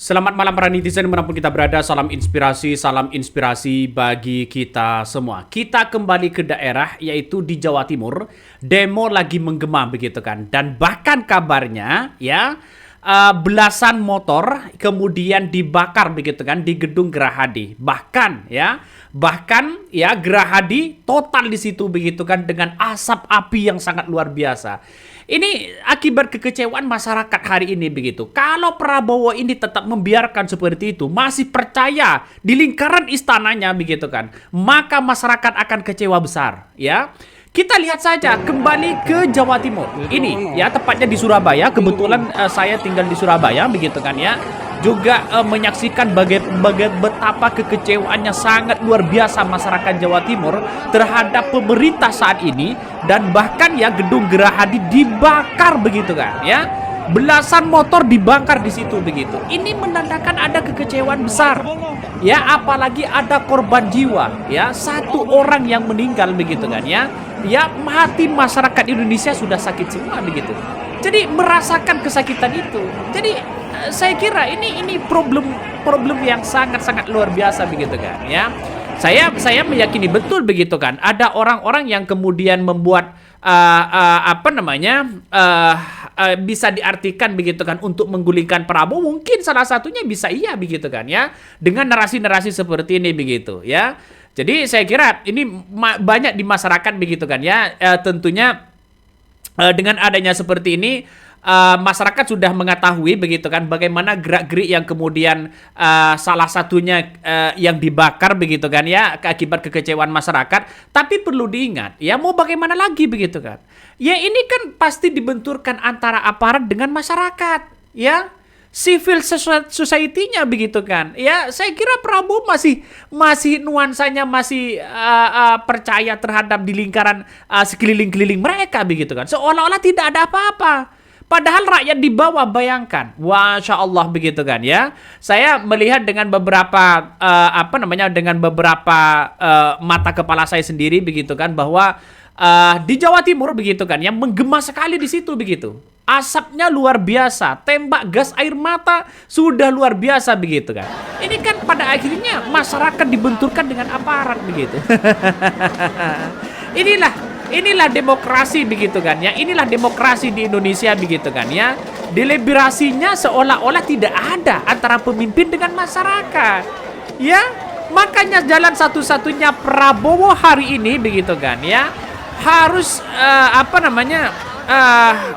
Selamat malam para netizen dimanapun kita berada, salam inspirasi bagi kita semua. Kita kembali ke daerah yaitu di Jawa Timur, demo lagi menggema begitu kan. Dan bahkan kabarnya ya belasan motor kemudian dibakar begitu kan di gedung Gerahadi. Bahkan ya Gerahadi total di situ begitu kan dengan asap api yang sangat luar biasa. Ini akibat kekecewaan masyarakat hari ini begitu. Kalau Prabowo ini tetap membiarkan seperti itu, masih percaya di lingkaran istananya begitu kan, maka masyarakat akan kecewa besar, ya. Kita lihat saja kembali ke Jawa Timur. Ini ya tepatnya di Surabaya. Kebetulan saya tinggal di Surabaya begitu kan ya. Juga menyaksikan betapa kekecewaannya sangat luar biasa masyarakat Jawa Timur terhadap pemerintah saat ini, dan bahkan ya gedung Gerahadi dibakar begitu kan ya. Belasan motor dibakar di situ begitu. Ini menandakan ada kekecewaan besar. Ya, apalagi ada korban jiwa ya, satu orang yang meninggal begitu kan ya. Ya, hati masyarakat Indonesia sudah sakit semua begitu. Jadi merasakan kesakitan itu. Jadi saya kira ini problem yang sangat luar biasa begitu kan ya. Saya meyakini betul begitu kan. Ada orang-orang yang kemudian membuat bisa diartikan begitu kan untuk menggulingkan Prabowo. Mungkin salah satunya bisa iya begitu kan ya, dengan narasi-narasi seperti ini begitu ya. Jadi saya kira ini banyak di masyarakat begitu kan ya. Tentunya dengan adanya seperti ini masyarakat sudah mengetahui begitu kan bagaimana gerak-gerik yang kemudian salah satunya yang dibakar begitu kan ya akibat kekecewaan masyarakat. Tapi perlu diingat ya, mau bagaimana lagi begitu kan ya, ini kan pasti dibenturkan antara aparat dengan masyarakat ya, civil society-nya begitu kan ya. Saya kira Prabowo masih nuansanya masih percaya terhadap di lingkaran sekeliling-keliling mereka begitu kan, seolah-olah tidak ada apa-apa. Padahal rakyat di bawah, bayangkan, Masya Allah begitu kan ya. Saya melihat dengan beberapa mata kepala saya sendiri begitu kan, bahwa di Jawa Timur begitu kan yang menggema sekali di situ begitu. Asapnya luar biasa, tembak gas air mata sudah luar biasa begitu kan. Ini kan pada akhirnya masyarakat dibenturkan dengan aparat begitu. Inilah demokrasi begitu kan ya. Inilah demokrasi di Indonesia begitu kan ya. Deliberasinya seolah-olah tidak ada antara pemimpin dengan masyarakat. Ya, makanya jalan satu-satunya Prabowo hari ini begitu kan ya, harus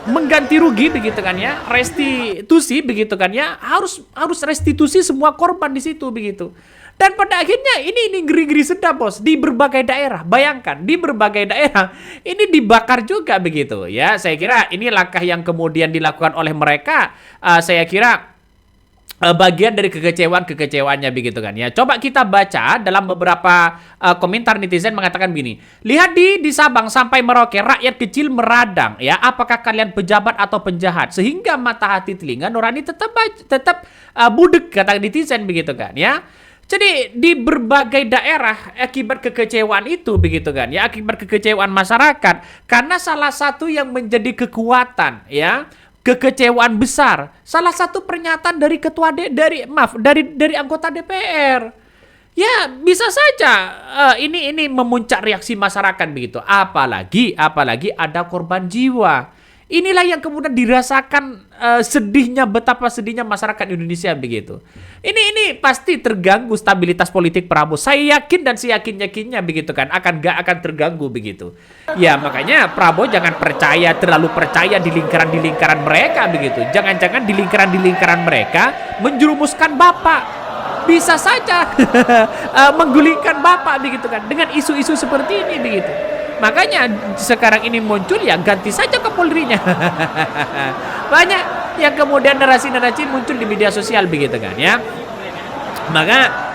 mengganti rugi begitu kan ya, restitusi begitu kan ya, harus restitusi semua korban di situ begitu. Dan pada akhirnya ini ngeri-ngeri sedap bos, di berbagai daerah. Bayangkan di berbagai daerah ini dibakar juga begitu ya. Saya kira ini langkah yang kemudian dilakukan oleh mereka, saya kira bagian dari kekecewaannya begitu kan ya. Coba kita baca dalam beberapa komentar netizen mengatakan begini. Lihat di Sabang sampai Merauke rakyat kecil meradang ya. Apakah kalian pejabat atau penjahat sehingga mata hati telinga nurani tetap budek, kata netizen begitu kan ya. Jadi di berbagai daerah akibat kekecewaan itu begitu kan ya, akibat kekecewaan masyarakat karena salah satu yang menjadi kekuatan ya, kekecewaan besar, salah satu pernyataan dari dari anggota DPR. Ya, bisa saja ini memuncak reaksi masyarakat begitu. Apalagi ada korban jiwa. Inilah yang kemudian dirasakan betapa sedihnya masyarakat Indonesia begitu. Ini pasti terganggu stabilitas politik Prabowo. Saya yakin dan seyakin-yakinnya begitu kan gak akan terganggu begitu. Ya makanya Prabowo jangan terlalu percaya di lingkaran mereka begitu. Jangan-jangan di lingkaran mereka menjerumuskan Bapak. Bisa saja menggulingkan Bapak begitu kan dengan isu-isu seperti ini begitu. Makanya sekarang ini muncul ya ganti saja Kapolrinya. Banyak yang kemudian narasi-narasi muncul di media sosial begitu kan ya. Maka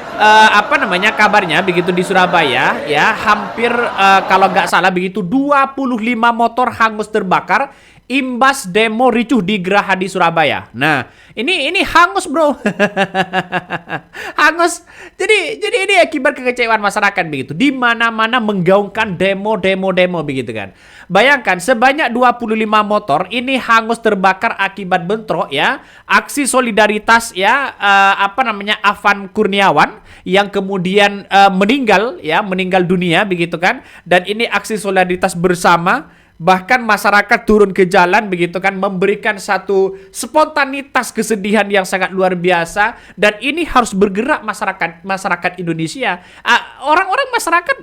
kabarnya begitu di Surabaya ya, hampir kalau nggak salah begitu 25 motor hangus terbakar. imbas demo ricuh di Geraha di Surabaya. Nah, ini hangus, Bro. Hangus. Jadi ini akibat kekecewaan masyarakat begitu. Di mana-mana menggaungkan demo begitu kan. Bayangkan sebanyak 25 motor ini hangus terbakar akibat bentrok ya. Aksi solidaritas ya Afan Kurniawan yang kemudian meninggal dunia begitu kan. Dan ini aksi solidaritas bersama. Bahkan masyarakat turun ke jalan begitu kan, memberikan satu spontanitas kesedihan yang sangat luar biasa. Dan ini harus bergerak masyarakat Indonesia. Orang-orang masyarakat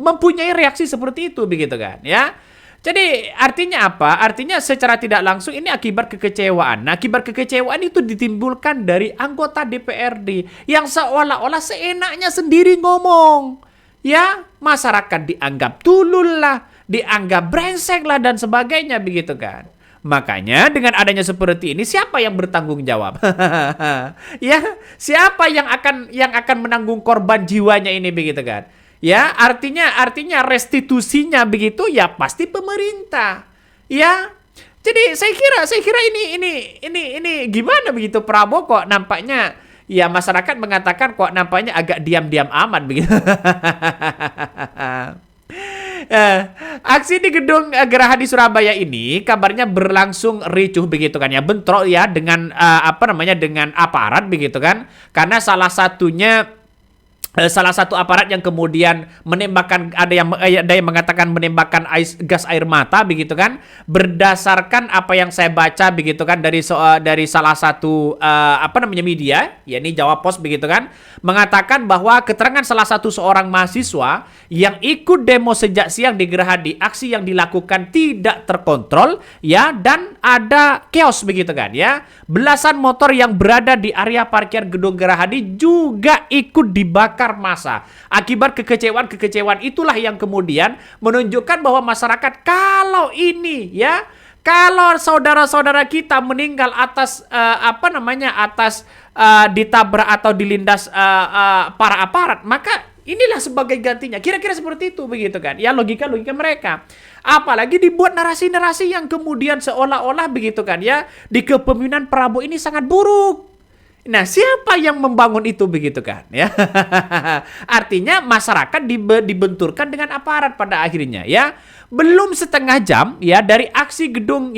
mempunyai reaksi seperti itu begitu kan ya. Jadi artinya apa? Artinya secara tidak langsung ini akibat kekecewaan. Nah, akibat kekecewaan itu ditimbulkan dari anggota DPRD yang seolah-olah seenaknya sendiri ngomong. Ya, masyarakat dianggap tulul lah, dianggap brengsek lah dan sebagainya begitu kan. Makanya dengan adanya seperti ini siapa yang bertanggung jawab? Ya, siapa yang akan menanggung korban jiwanya ini begitu kan? Ya, artinya restitusinya begitu ya pasti pemerintah. Ya. Jadi saya kira ini gimana begitu Prabowo kok nampaknya ya masyarakat mengatakan kok nampaknya agak diam-diam amat begitu. Aksi di gedung Geraha di Surabaya ini kabarnya berlangsung ricuh begitu kan ya, bentrok ya dengan dengan aparat begitu kan. Karena salah satu aparat yang kemudian menembakkan ada yang mengatakan menembakkan gas air mata begitu kan, berdasarkan apa yang saya baca begitu kan dari salah satu media yakni Jawa Post begitu kan, mengatakan bahwa keterangan salah satu seorang mahasiswa yang ikut demo sejak siang di Gerahadi, aksi yang dilakukan tidak terkontrol ya, dan ada chaos begitu kan ya. Belasan motor yang berada di area parkir gedung Gerahadi juga ikut dibakar massa. Akibat kekecewaan itulah yang kemudian menunjukkan bahwa masyarakat kalau saudara-saudara kita meninggal atas ditabrak atau dilindas para aparat, maka inilah sebagai gantinya. Kira-kira seperti itu begitu kan. Ya logika mereka. Apalagi dibuat narasi-narasi yang kemudian seolah-olah begitu kan ya, di kepemimpinan Prabowo ini sangat buruk. Nah, siapa yang membangun itu begitu kan ya? Artinya masyarakat dibenturkan dengan aparat pada akhirnya ya. Belum setengah jam ya dari aksi gedung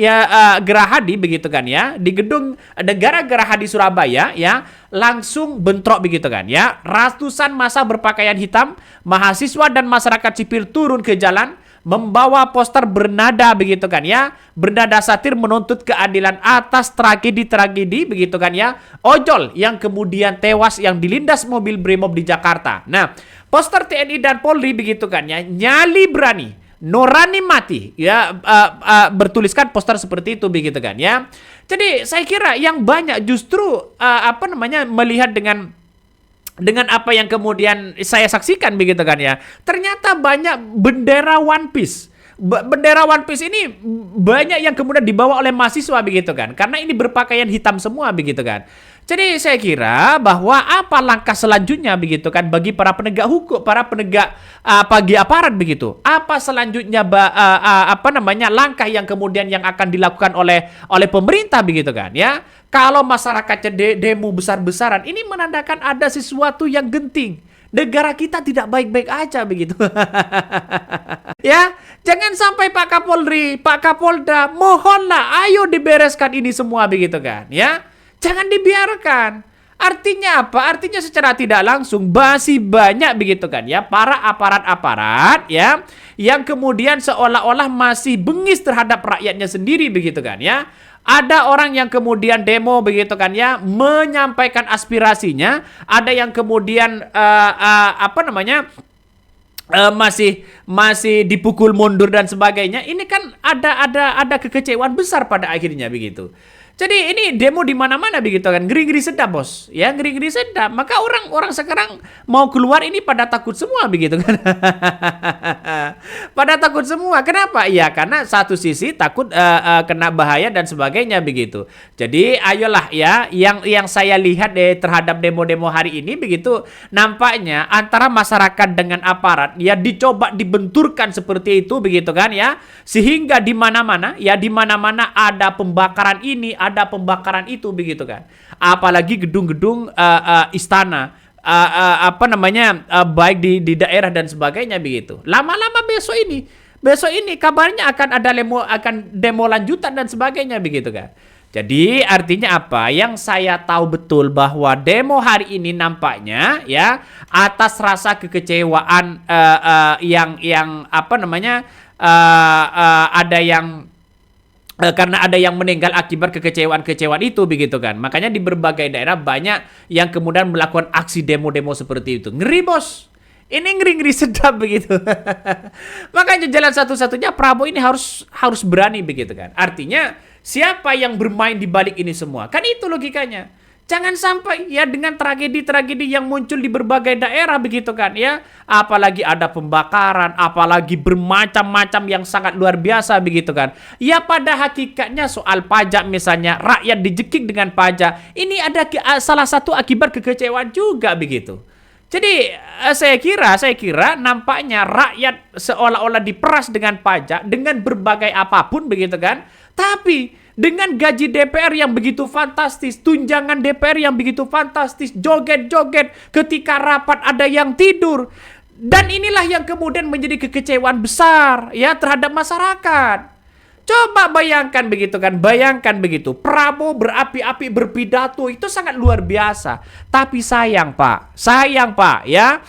Gerahadi begitu kan ya, di gedung negara Gerahadi Surabaya ya, langsung bentrok begitu kan ya. Ratusan massa berpakaian hitam, mahasiswa dan masyarakat sipil turun ke jalan membawa poster bernada begitu kan ya, bernada satir menuntut keadilan atas tragedi begitu kan ya, ojol yang kemudian tewas yang dilindas mobil Brimob di Jakarta. Nah, poster TNI dan Polri begitu kan ya, nyali berani, Norani mati ya, bertuliskan poster seperti itu begitu kan ya. Jadi saya kira yang banyak justru melihat dengan apa yang kemudian saya saksikan begitu kan ya. Ternyata banyak bendera One Piece. Bendera One Piece ini banyak yang kemudian dibawa oleh mahasiswa begitu kan. Karena ini berpakaian hitam semua begitu kan. Jadi saya kira bahwa apa langkah selanjutnya begitu kan bagi para penegak hukum, para penegak bagi aparat begitu. Apa selanjutnya langkah yang kemudian yang akan dilakukan oleh pemerintah begitu kan ya. Kalau masyarakatnya demo besar-besaran, ini menandakan ada sesuatu yang genting. Negara kita tidak baik-baik aja begitu. Ya, jangan sampai Pak Kapolri, Pak Kapolda, mohonlah ayo dibereskan ini semua begitu kan ya. Jangan dibiarkan. Artinya apa? Artinya secara tidak langsung masih banyak begitu kan ya para aparat-aparat ya yang kemudian seolah-olah masih bengis terhadap rakyatnya sendiri begitu kan ya. Ada orang yang kemudian demo begitu kan ya, menyampaikan aspirasinya, ada yang kemudian masih dipukul mundur dan sebagainya. Ini kan ada kekecewaan besar pada akhirnya begitu. Jadi ini demo di mana-mana begitu kan, ngeri-ngeri sedap bos, ya ngeri-ngeri sedap. Maka orang-orang sekarang mau keluar ini pada takut semua begitu kan, pada takut semua. Kenapa? Ya karena satu sisi takut kena bahaya dan sebagainya begitu. Jadi ayolah ya, yang saya lihat terhadap demo-demo hari ini begitu, nampaknya antara masyarakat dengan aparat ya dicoba dibenturkan seperti itu begitu kan ya, sehingga di mana-mana ya, di mana-mana ada pembakaran ini, ada pembakaran itu begitu kan. Apalagi gedung-gedung istana, baik di daerah dan sebagainya begitu. Lama-lama besok ini kabarnya akan demo lanjutan dan sebagainya begitu kan. Jadi artinya apa? Yang saya tahu betul bahwa demo hari ini nampaknya ya atas rasa kekecewaan ada yang karena ada yang meninggal akibat kekecewaan itu begitu kan. Makanya di berbagai daerah banyak yang kemudian melakukan aksi demo-demo seperti itu. Ngeri bos. Ini ngeri-ngeri sedap begitu. Makanya jalan satu-satunya Prabowo ini harus berani begitu kan. Artinya siapa yang bermain di balik ini semua? Kan itu logikanya. Jangan sampai ya dengan tragedi-tragedi yang muncul di berbagai daerah begitu kan ya. Apalagi ada pembakaran, apalagi bermacam-macam yang sangat luar biasa begitu kan. Ya pada hakikatnya soal pajak misalnya, rakyat dijekik dengan pajak. Ini ada salah satu akibat kekecewaan juga begitu. Jadi saya kira nampaknya rakyat seolah-olah diperas dengan pajak, dengan berbagai apapun begitu kan. Tapi dengan gaji DPR yang begitu fantastis, tunjangan DPR yang begitu fantastis, joget-joget ketika rapat ada yang tidur. Dan inilah yang kemudian menjadi kekecewaan besar ya terhadap masyarakat. Coba bayangkan begitu. Prabowo berapi-api berpidato itu sangat luar biasa. Tapi sayang Pak ya.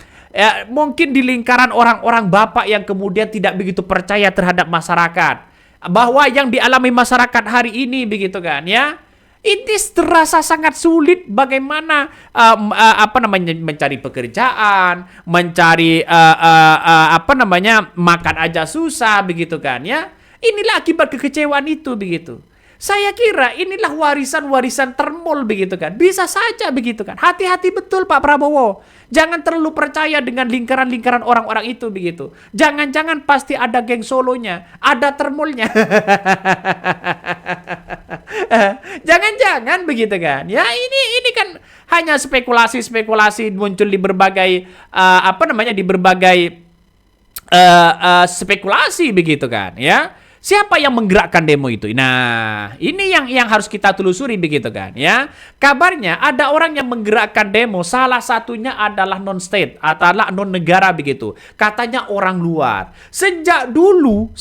Mungkin di lingkaran orang-orang bapak yang kemudian tidak begitu percaya terhadap masyarakat. Bahwa yang dialami masyarakat hari ini begitu kan ya, ini terasa sangat sulit bagaimana mencari pekerjaan, mencari makan aja susah begitu kan ya. Inilah akibat kekecewaan itu begitu. Saya kira inilah warisan-warisan termol begitu kan. Bisa saja begitu kan. Hati-hati betul Pak Prabowo. Jangan terlalu percaya dengan lingkaran-lingkaran orang-orang itu begitu. Jangan-jangan pasti ada geng solonya, ada termolnya. Jangan-jangan begitu kan. Ya ini kan hanya spekulasi-spekulasi muncul di berbagai spekulasi begitu kan ya. Siapa yang menggerakkan demo itu? Nah, ini yang harus kita telusuri begitu kan ya. Kabarnya ada orang yang menggerakkan demo, salah satunya adalah non-state, adalah non-negara begitu. Katanya orang luar. Sejak dulu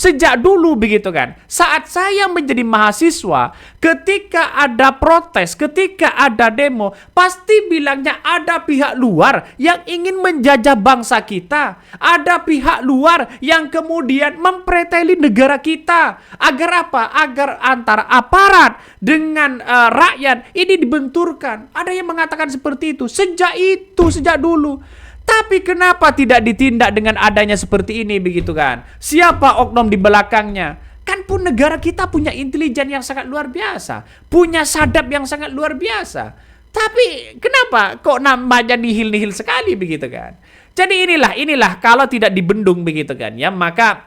begitu kan. Saat saya menjadi mahasiswa, ketika ada protes, ketika ada demo, pasti bilangnya ada pihak luar yang ingin menjajah bangsa kita. Ada pihak luar yang kemudian mempreteli negara kita. Agar apa? Agar antara aparat dengan rakyat ini dibenturkan. Ada yang mengatakan seperti itu. Sejak dulu. Tapi kenapa tidak ditindak dengan adanya seperti ini begitu kan? Siapa oknum di belakangnya? Kan pun negara kita punya intelijen yang sangat luar biasa. Punya sadap yang sangat luar biasa. Tapi kenapa kok namanya nihil-nihil sekali begitu kan? Jadi inilah kalau tidak dibendung begitu kan ya, maka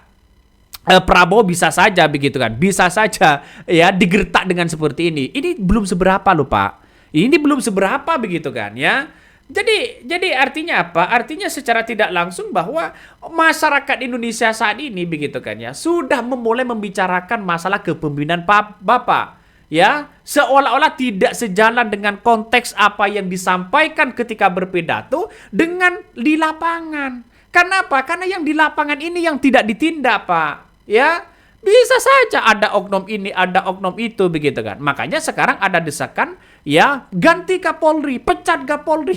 Prabowo bisa saja begitu kan, bisa saja ya digertak dengan seperti ini. Ini belum seberapa loh Pak. Ini belum seberapa begitu kan ya. Jadi artinya apa? Artinya secara tidak langsung bahwa masyarakat Indonesia saat ini begitu kan ya sudah memulai membicarakan masalah kepemimpinan Bapak. Ya, seolah-olah tidak sejalan dengan konteks apa yang disampaikan ketika berpidato dengan di lapangan. Kenapa? Karena yang di lapangan ini yang tidak ditindak Pak. Ya, bisa saja ada oknum ini, ada oknum itu begitu kan. Makanya sekarang ada desakan ya ganti Kapolri, pecat Kapolri.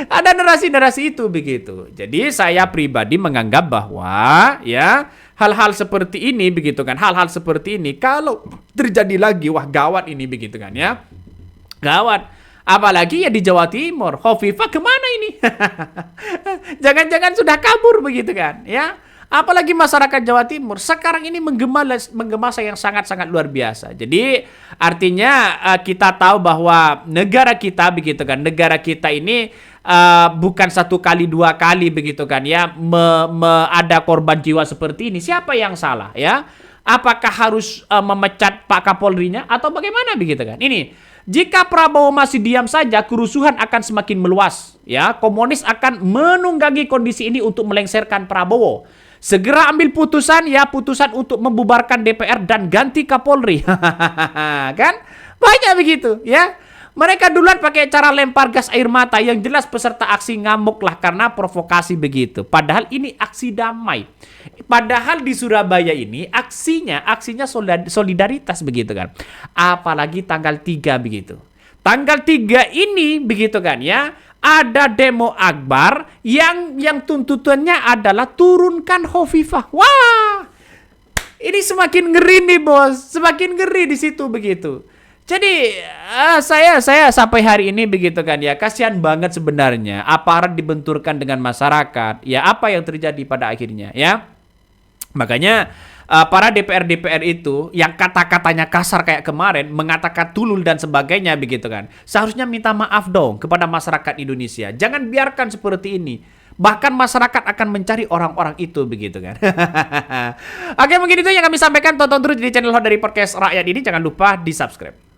Ada narasi-narasi itu begitu. Jadi saya pribadi menganggap bahwa ya hal-hal seperti ini begitu kan. Hal-hal seperti ini kalau terjadi lagi wah gawat ini begitu kan ya. Gawat. Apalagi ya di Jawa Timur. Hovifah kemana ini? Jangan-jangan sudah kabur begitu kan ya. Apalagi masyarakat Jawa Timur sekarang ini menggema yang sangat-sangat luar biasa. Jadi artinya kita tahu bahwa negara kita begitu kan, negara kita ini bukan satu kali dua kali begitu kan ya, ada korban jiwa seperti ini. Siapa yang salah ya? Apakah harus memecat Pak Kapolrinya atau bagaimana begitu kan? Ini jika Prabowo masih diam saja, kerusuhan akan semakin meluas. Ya, komunis akan menunggangi kondisi ini untuk melengsarkan Prabowo. Segera ambil putusan ya, putusan untuk membubarkan DPR dan ganti Kapolri. Kan? Banyak begitu ya. Mereka duluan pakai cara lempar gas air mata, yang jelas peserta aksi ngamuk lah karena provokasi begitu. Padahal ini aksi damai. Padahal di Surabaya ini aksinya solidaritas begitu kan. Apalagi tanggal 3 begitu. Tanggal 3 ini begitu kan ya, ada demo akbar yang tuntutannya adalah turunkan Hovifah. Wah! Ini semakin ngeri nih, Bos. Semakin ngeri di situ begitu. Jadi saya sampai hari ini begitu kan ya, kasihan banget sebenarnya aparat dibenturkan dengan masyarakat. Ya apa yang terjadi pada akhirnya ya. Makanya para DPR itu yang kata-katanya kasar kayak kemarin, mengatakan tulul dan sebagainya begitu kan, seharusnya minta maaf dong kepada masyarakat Indonesia. Jangan biarkan seperti ini. Bahkan masyarakat akan mencari orang-orang itu begitu kan. Oke, mungkin itu yang kami sampaikan. Tonton terus di channel dari Podcast Rakyat ini. Jangan lupa di subscribe.